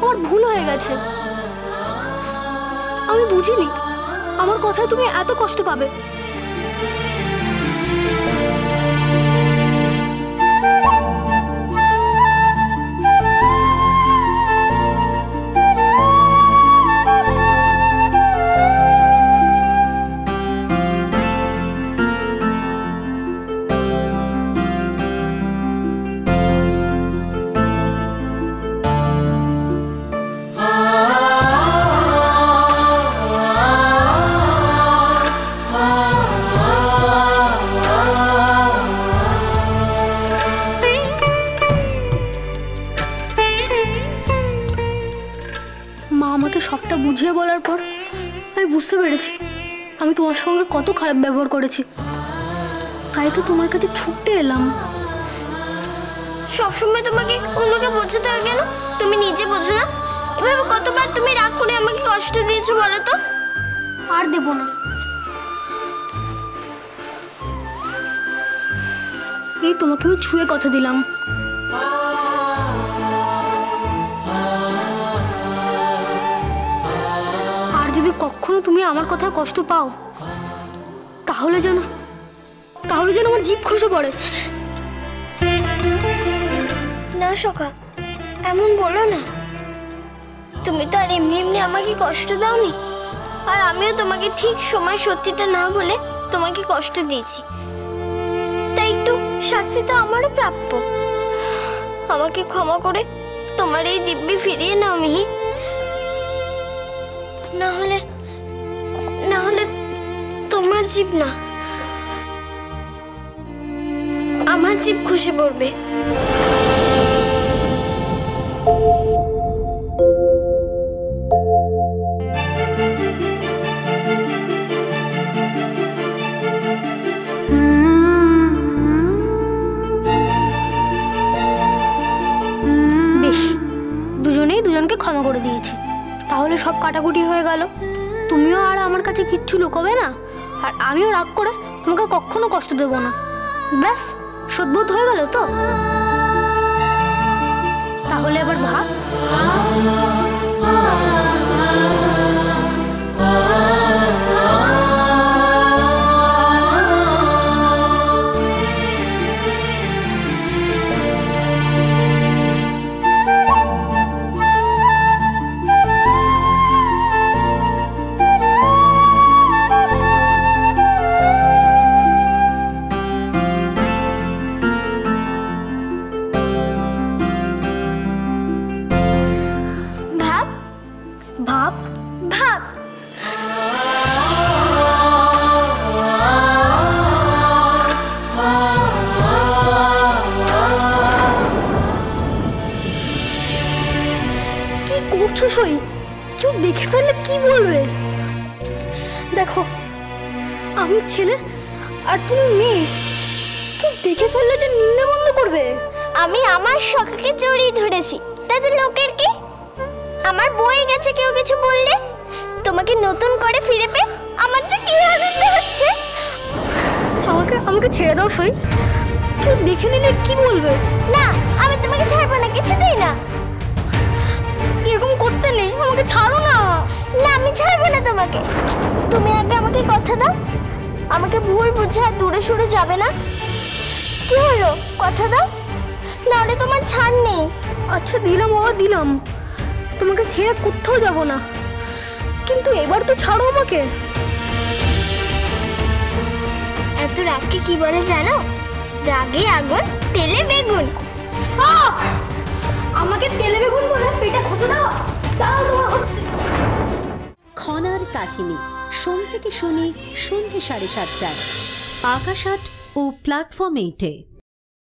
আমার ভুল হয়ে গেছে। আমি বুঝিনি আমার কথায় তুমি এত কষ্ট পাবে। সবটা বুঝিয়ে বলার পর আমি বুঝতে পেরেছি আমি তোমার সঙ্গে কত খারাপ ব্যবহার করেছি। তাই তো তোমার কাছে ছুটে এলাম। সবসময় তোমাকে অন্যকে বোঝাতে হয় কেন? তুমি নিজে বোঝো না? এভাবে কতবার তুমি রাগ করে আমাকে কষ্ট দিয়েছো বলো তো? আর দেব না। এই তোমাকে আমি ছুঁয়ে কথা দিলাম। যদি কখনো তুমি আমার কথায় কষ্ট পাও তাহলে যেন আমার জিভ খসে পড়ে। না সখা, এমন বলো না। তুমি তো আর এমনি এমনি আমাকে কষ্ট দাওনি, আর আমিও তোমাকে ঠিক সময় সত্যিটা না বলে তোমাকে কষ্ট দিয়েছি, তাই একটু শাস্তি তো আমারও প্রাপ্য। আমাকে ক্ষমা করে তোমার এই দিব্যি ফিরিয়ে নাও মিহি। না হলে তোমার জিভ না, আমার জিভ খুশি পড়বে। বেশ, দুজনেই দুজনকে ক্ষমা করে দিয়েছি, তাহলে সব কাটাকুটি হয়ে গেল। তুমিও আর আমার কাছে কিচ্ছু লুকোবে না, আর আমিও রাগ করে তোমাকে কখনো কষ্ট দেব না। ব্যাস, শোধবোধ হয়ে গেল তো? তাহলে এবার ভাব। ভাব ভাব। কি করছো সই? কেউ দেখে ফেললে কি বলবে? দেখো, আমি ছেলে আর তুমি মেয়ে, কেউ দেখে ফেললে যে নিন্দে বন্ধ করবে। আমি আমার শখকে জড়িয়ে ধরেছি, তাতে লোকের কি? আমার বই গেছে কেউ কিছু বললে, তোমাকে নতুন করে ফিরে পেয়ে আমার যে কি আনন্দ হচ্ছে। আমাকে ছেড়ে দাও সই, কেউ দেখে নিলে কি বলবে? না, আমি তোমাকে ছাড়বো না, কিছুতেই না। এরকম করতে নেই, আমাকে ছাড়ো না। না, আমি ছাড়বো না তোমাকে। তুমি আগে আমাকে কথা দাও, আমাকে ভুল বুঝে আর দূরে সরে যাবে না। কি হলো, কথা দাও, নাহলে তোমার ছাড় নেই। আচ্ছা দিলাম বাবা, দিলাম, তোমাকে ছেড়ে কোথাও যাব না, কিন্তু এবার তো ছাড়ো আমাকে। এত রাগকে কি বলে জানো? রাগে আগুন, তেলে বেগুন। আমাকে তেলে বেগুন বলে পেটে খোঁচা দাও, তাও তোমার হচ্ছে। খনার কাহিনী, সোম থেকে শনি সন্ধ্যে 7:30টায়, আকাশ 8 ও প্ল্যাটফর্ম 8-এ।